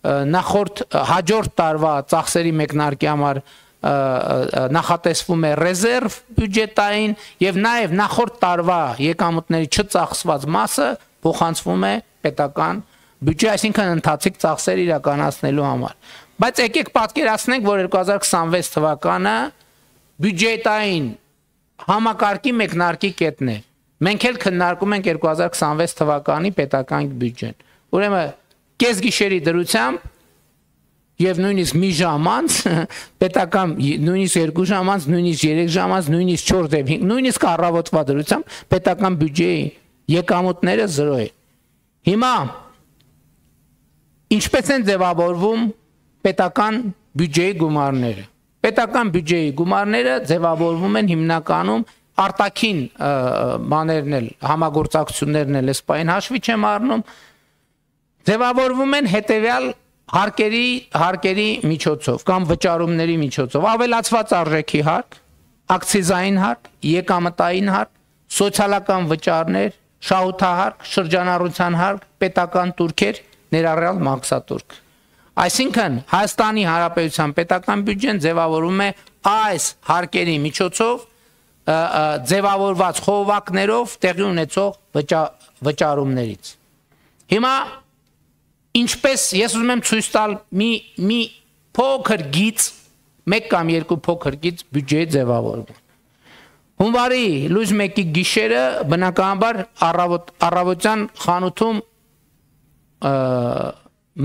նախորդ հաջորդ տարվա ծախսերի մեկնարկի համար նախատեսվում է ռեզերվ բյուջետային եւ նաեւ նախորդ տարվա եկամուտների չծախսված մասը փոխանցվում է պետական բյուջե, այսինքն ընթացիկ ծախսեր իրականացնելու համար։ Բայց եկեք պատկերացնենք, որ 2026 թվականը բյուջետային համակարգի մեկնարկի կետն է։ Մենք էլ քննարկում ենք 2026 թվականի պետական բյուջեն։ Ուրեմն կեսգիշերի դրությամբ եւ նույնիսկ մի ժամ անց պետական նույնիսկ 2 ժամ անց, նույնիսկ 3 ժամ անց, նույնիսկ 4 եւ 5, նույնիսկ առավոտվա դրությամբ պետական բյուջեի եկամուտները 0 են։ Հիմա ինչպես են ձևավորվում պետական բյուջեի գումարները։ Պետական բյուջեի գումարները ձևավորվում են հիմնականում արտաքին բաներն էլ համագործակցություններն էլ սպայն հաշվի չեմ առնում, ձևավորվում են հետեւյալ հարկերի միջոցով կամ վճարումների միջոցով, ավելացված արժեքի հարկ, ակցիզային հարկ, եկամտային հարկ, սոցիալական վճարներ, շահութահարկ, շրջանառության հարկ, պետական տուրքեր, ներառյալ մաքսատուրք։ Այսինքն Հայաստանի Հանրապետության պետական բյուջեն ձևավորվում է այս հարկերի միջոցով ձևավորված խողովակներով տեղի ունեցող վճարումներից։ Հիմա ինչպես ես ուզում եմ ցույց տալ մի փոքր գիծ, մեկ կամ երկու փոքր գիծ բյուջեի ձևավորում։ Հունվարի լույս 1-ի գիշերը բնականաբար առավոտյան խանութում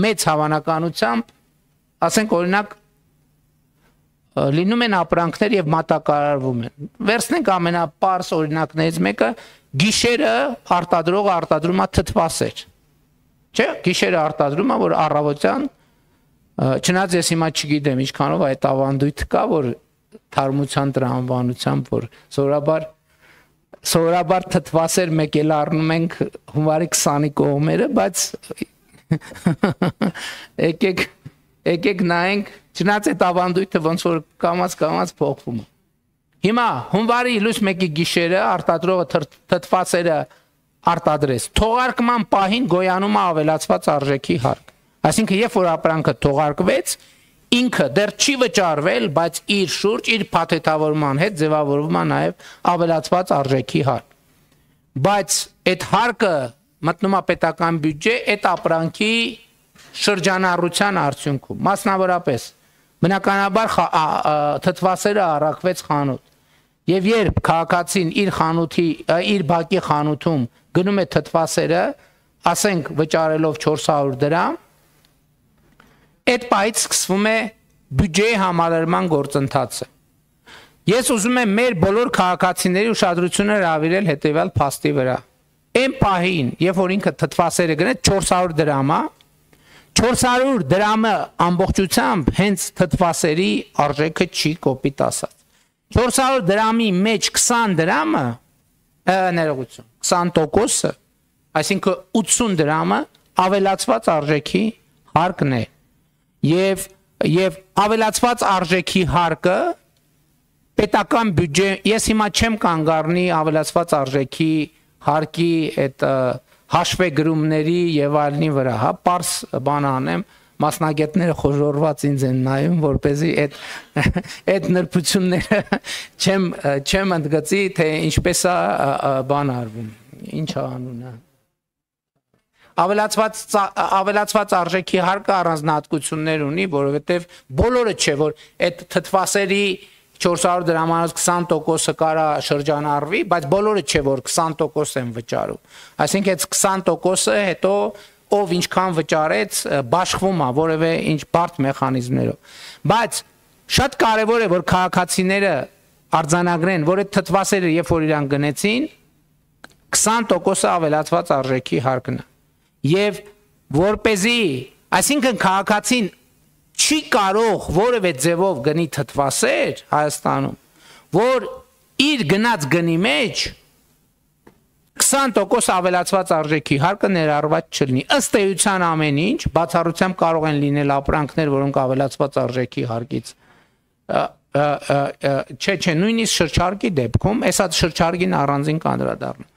մեծ հավանականությամբ, ասենք օրինակ լինում են ապրանքներ եւ մատակարարվում են։ Վերցնենք ամենապարզ օրինակներից մեկը, գիշերը արտադրողը արտադրում է թթվասեր։ Չէ, գիշերը արտադրում է, որ առավոտյան, չնայած ես հիմա չգիտեմ ինչքանով այդ ավանդույթը կա, որ թարմության տրամաբանությամբ, որ սովորաբար թթվասեր մեկ էլ առնում ենք հունվարի 20-ի կողմերը, բայց եկեք նայենք, չնայած այդ ավանդույթը ոնց որ կամաց փոխվում է։ Հիմա հունվարի լույս 1-ի գիշերը արտադրողը թթվասերը արտադրեց, թողարկման պահին գոյանում է ավելացված արժեքի հարկ։ Այսինքն երբ որ ապրանքը թողարկվեց, ինքը դեռ չի վճարվել, բայց իր շուրջ իր փաթեթավորման հետ ձևավորվում է նաև ավելացված արժեքի հարկ։ Բայց այդ հարկը մտնում է պետական բյուջե այդ ապրանքի շրջանառության արդյունքում։ Մասնավորապես, բնականաբար թթվասերը առաքվեց խանութ։ Եվ երբ քաղաքացին իր բակի խանութում գնում է թթվասերը, ասենք վճարելով 400 դրամ, այդ պահից սկսվում է բյուջեի համալրման գործընթացը։ Ես ուզում եմ մեր բոլոր քաղաքացիների ուշադրությունը հրավիրել հետևյալ փաստի վրա։ Այն պահին, երբ որ ինքը թթվասերը գնեց 400 դրամ, 400 դրամը ամբողջությամբ հենց թթվասերի արժեքը չի կոպիտ ասած։ 400 դրամի մեջ 20 դրամը, ներողություն, 20%-ը, այսինքն 80 դրամը ավելացված արժեքի հարկն է։ Եվ ավելացված արժեքի հարկը պետական բյուջե, ես հիմա չեմ կանգ առնի ավելացված արժեքի հարկի այդ հաշվեգրումների եւ այլնի վրա, հա, պարզ բան անեմ, մասնագետները խոժորված ինձ են նայում, որպեսզի այդ նրբությունները չեմ ընդգծի, թե ինչպես է բան արվում, ինչ է անունը։ Ավելացված արժեքի հարկը առանձնահատկություններ ունի, որովհետև բոլորը չէ, որ այդ թթվասերի 400 դրամանոց 20%-ը կարա շրջանառվի, բայց բոլորը չէ, որ 20% են վճարում։ Այսինքն այդ 20%-ը հետո ով ինչքան վճարեց, բաշխվում է որևէ ինչ բարդ մեխանիզմներով։ Բայց շատ կարևոր է, որ քաղաքացիները արձանագրեն, որ այդ թթվասերը երբ որ իրան գնեցին, 20%-ը ավելացված արժեքի հարկն է։ Եվ որպեսզի, այսինքն քաղաքացին չի կարող որևէ ձևով գնի թթվասեր Հայաստանում, որ իր գնած գնի մեջ 20% ավելացված արժեքի հարկը ներառված չլինի։ Ըստ էության ամեն ինչ, բացառությամբ կարող են լինել ապրանքներ, որոնք ավելացված արժեքի հարկից չէ, նույնիսկ շրջարկի դեպքում, այսա շրջարկին առանձին կանդրադառնամ։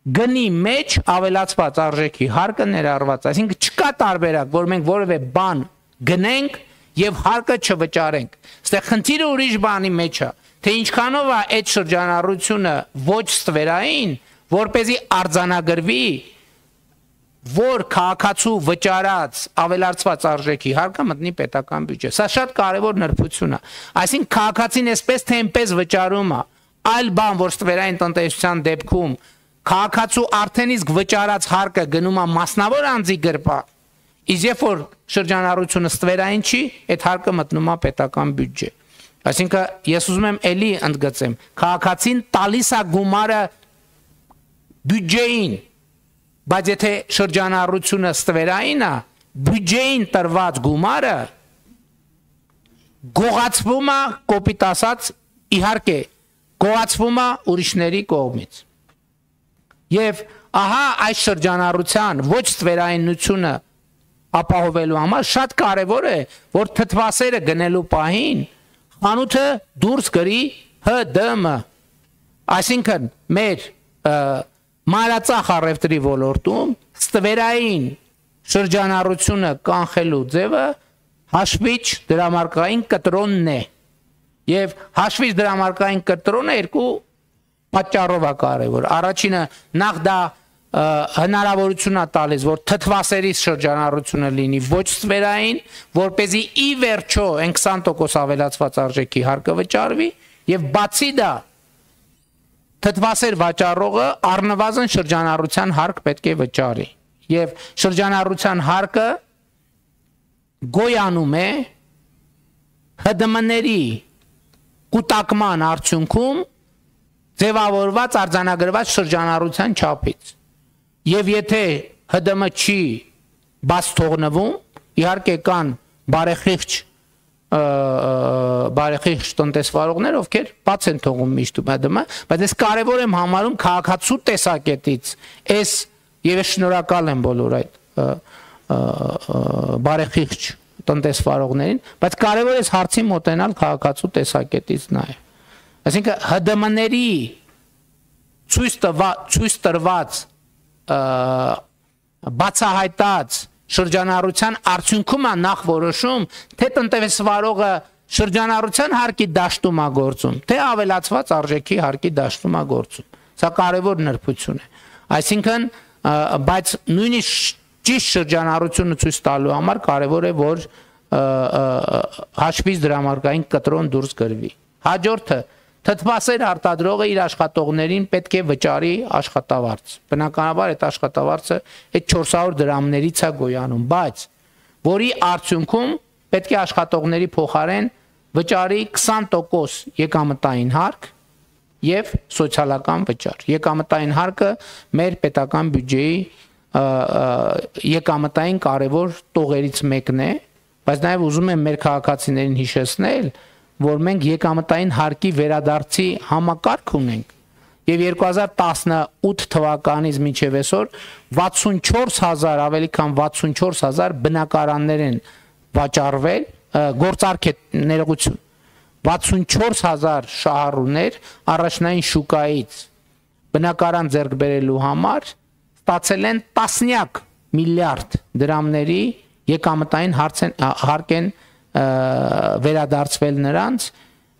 գնի մեջ ավելացված արժեքի հարկը ներառված, այսինքն չկա տարբերակ, որ մենք որևէ բան գնենք եւ հարկը չվճարենք։ Այստեղ խնդիրը ուրիշ բանի մեջ է, թե ինչքանով է այդ շրջանառությունը ոչ ստվերային, որպեսզի արձանագրվի, որ քաղաքացու վճարած ավելացված արժեքի հարկը մտնի պետական բյուջե։ Սա շատ կարևոր նրբություն է։ Այսինքն քաղաքացին այսպես թե այնպես վճարում է, այլ բան, որ ստվերային տնտեսության դեպքում քաղաքացու արդեն իսկ վճարած հարկը գնում է մասնավոր անձի գրպա, իսկ երբ որ շրջանառությունը ստվերային չի, այդ հարկը մտնում է պետական բյուջե։ Այսինքն ես ուզում եմ էլի ընդգծեմ, քաղաքացին տալիս է գումարը բյուջեին, բայց եթե շրջանառությունը ստվերային է, բյուջեին տրված գումարը գողացվում է, կոպիտ ասած, իհարկե, գողացվում է ուրիշների կողմից։ Եվ ահա այս շրջանառության ոչ ստվերայնությունը ապահովելու համար շատ կարևոր է, որ թթվասերը գնելու պահին խանութը դուրս գրի ՀԴՄ, այսինքն մեր մանրածախ առևտրի ոլորտում ստվերային շրջանառությունը կանխելու ձևը հաշվիչ դրամարկային կտրոնն է, եւ հաշվիչ դրամարկային կտրոնը երկու պատճառով է կարևոր։ Առաջինը նախ դա հնարավորություն է տալիս, որ թթվասերի շրջանառությունը լինի ոչ ստվերային, որպեսզի ի վերջո այն 20% ավելացված արժեքի հարկը վճարվի, եւ բացի դա թթվասեր վաճառողը առնվազն շրջանառության հարկ պետք է վճարի, եւ շրջանառության հարկը գոյանում է ՀԴՄ-ների կուտակման արդյունքում ձևավորված արձանագրված շրջանառության չափից։ Եվ եթե ՀԴՄ չի բաց թողնվում, իհարկե կան բարեխիղճ տնտեսվարողներ, ովքեր բաց են թողում միշտ ՀԴՄ, բայց ես կարևոր եմ համարում քաղաքացու տեսակետից, եւ ես շնորհակալ եմ բոլոր այդ բարեխիղճ տնտեսվարողներին, բայց կարևոր է հարցի մոտենալ քաղաքացու տեսակետից նաեւ։ Այսինքն ՀԴՄ-ների ցույց տրված բացահայտած շրջանառության արդյունքում է նախ որոշում, թե տնտեսվարողը շրջանառության հարկի դաշտում է գործում, թե ավելացված արժեքի հարկի դաշտում է գործում։ Սա կարևոր նրբություն է։ Այսինքն, բայց նույնիսկ ճիշտ շրջանառությունը ցույց տալու համար կարևոր է, որ հաշվից դրամարկային կտրոն դուրս գրվի։ Հաջորդը թթվասեր արտադրողը իր աշխատողներին պետք է վճարի աշխատավարձ։ Բնականաբար այդ աշխատավարձը այդ 400 դրամներից է գոյանում, բայց որի արդյունքում պետք է աշխատողների փոխարեն վճարի 20% եկամտային հարկ եւ սոցիալական վճար։ Եկամտային հարկը մեր պետական բյուջեի եկամտային կարևոր տողերից մեկն է, բայց նաեւ ուզում եմ մեր քաղաքացիներին հիշեցնել, որ մենք եկամտային հարկի վերադարձի համակարգ ունենք եւ 2018 թվականից մինչեւ այսօր 64000 ավելի քան 64000 բնակարաններ են վաճառվել, գործարք է ներողություն, 64000 շահառուներ առաջնային շուկայից բնակարան ձեռք բերելու համար ստացել են տասնյակ միլիարդ դրամների եկամտային հարկ են վերադարձվել նրանց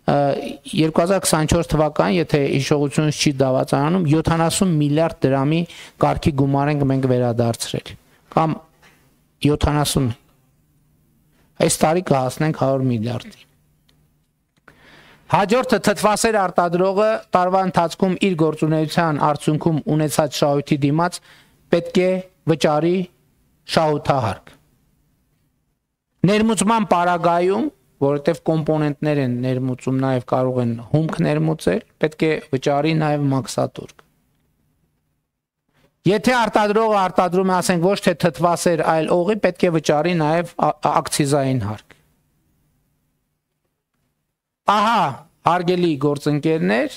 2024 թվական, եթե հիշողությունս չի դավաճանում, 70 միլիարդ դրամի կարգի գումար ենք մենք վերադարձրել, կամ 70, այս տարի կհասնենք 100 միլիարդի։ Հաջորդը թթվասեր արտադրողը տարվա ընթացքում իր գործունեության արդյունքում ունեցած շահույթի դիմաց պետք է վճարի շահութահարկ։ Ներմուծման պարագայում, որովհետև կոմպոնենտներ են ներմուծում, նաև կարող են հումք ներմուծել, պետք է վճարի նաև մաքսատուրք։ Եթե արտադրողը արտադրում է, ասենք, ոչ թե թթվասեր, այլ օղի, պետք է վճարի նաև ակցիզային հարկ։ Ահա, հարգելի գործընկերներ,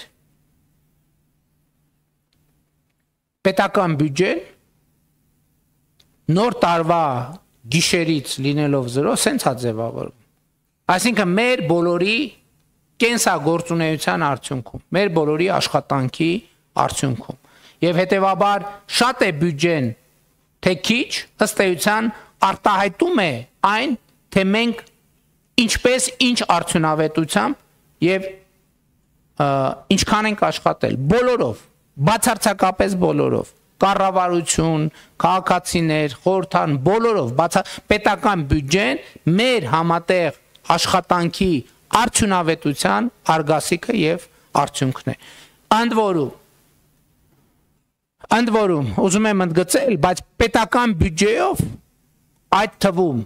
պետական բյուջեն նոր տարվա գիշերից լինելով 0 սենց է ձևավորվում։ Այսինքն մեր բոլորի կենսագործունեության արդյունքում, մեր բոլորի աշխատանքի արդյունքում։ եւ հետեւաբար շատ է բյուջեն թե քիչ, ըստ էության արտահայտում է այն, թե մենք ինչպես ինչ արդյունավետությամբ եւ ինչքան ենք աշխատել բոլորով, բացարձակապես բոլորով, կառավարություն, քաղաքացիներ, խորհրդան, բոլորով, պետական բյուջեն մեր համատեղ աշխատանքի արդյունավետության արգասիքը եւ արդյունքն է։ Ընդ որում, ուզում եմ ընդգծել, բայց պետական բյուջեով այդ թվում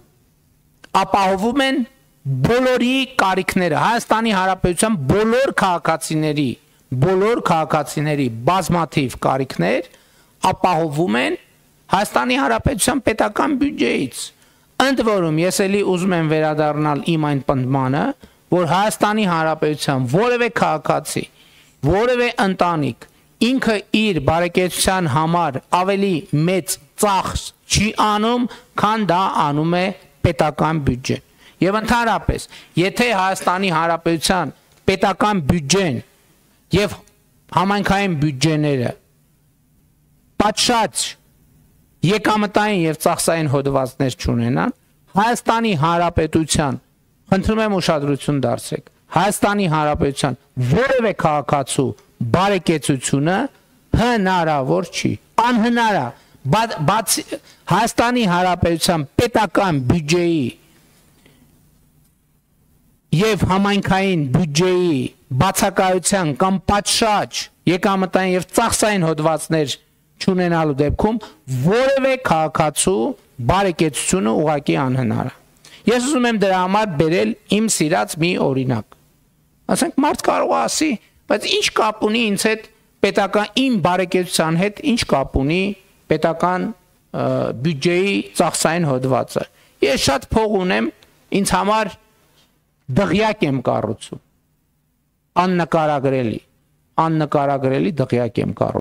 ապահովում են բոլորի կարիքները, Հայաստանի Հանրապետության բոլոր քաղաքացիների բազմաթիվ կարիքներ ապահովում են Հայաստանի Հանրապետության պետական բյուջեից։ Ընդ որում, ես էլի ուզում եմ վերադառնալ իմ այն պնդմանը, որ Հայաստանի Հանրապետության որևէ քաղաքացի, որևէ ընտանիք ինքը իր բարեկեցության համար ավելի մեծ ծախս չի անում, քան դա անում է պետական բյուջեն։ Եվ ընդհանրապես, եթե Հայաստանի Հանրապետության պետական բյուջեն եւ համայնքային բյուջեները պատշաճ եկամտային եւ ծախսային հոդվածներ չունենան, Հայաստանի Հանրապետության, խնդրում եմ ուշադրություն դարձրեք, Հայաստանի Հանրապետության որևէ քաղաքացու բարեկեցությունը հնարավոր չի, անհնար է, բացի Հայաստանի Հանրապետության պետական բյուջեի եւ համայնքային բյուջեի բացակայության կամ պատշաճ եկամտային եւ ծախսային հոդվածներ չունենալու դեպքում որևէ քաղաքացու բարեկեցությունը ուղղակի անհնար է։ Ես ուզում եմ դրա համար բերել իմ սիրած մի օրինակ։ Ասենք մարդ կարող է ասի, բայց ինչ կապ ունի ինձ հետ պետական իմ բարեկեցության հետ, ինչ կապ ունի պետական բյուջեի ծախսային հոդվածը։ Ես շատ փող ունեմ, ինձ համար դղյակ եմ կառուցում, աննկարագրելի դղյակ եմ կառուցում։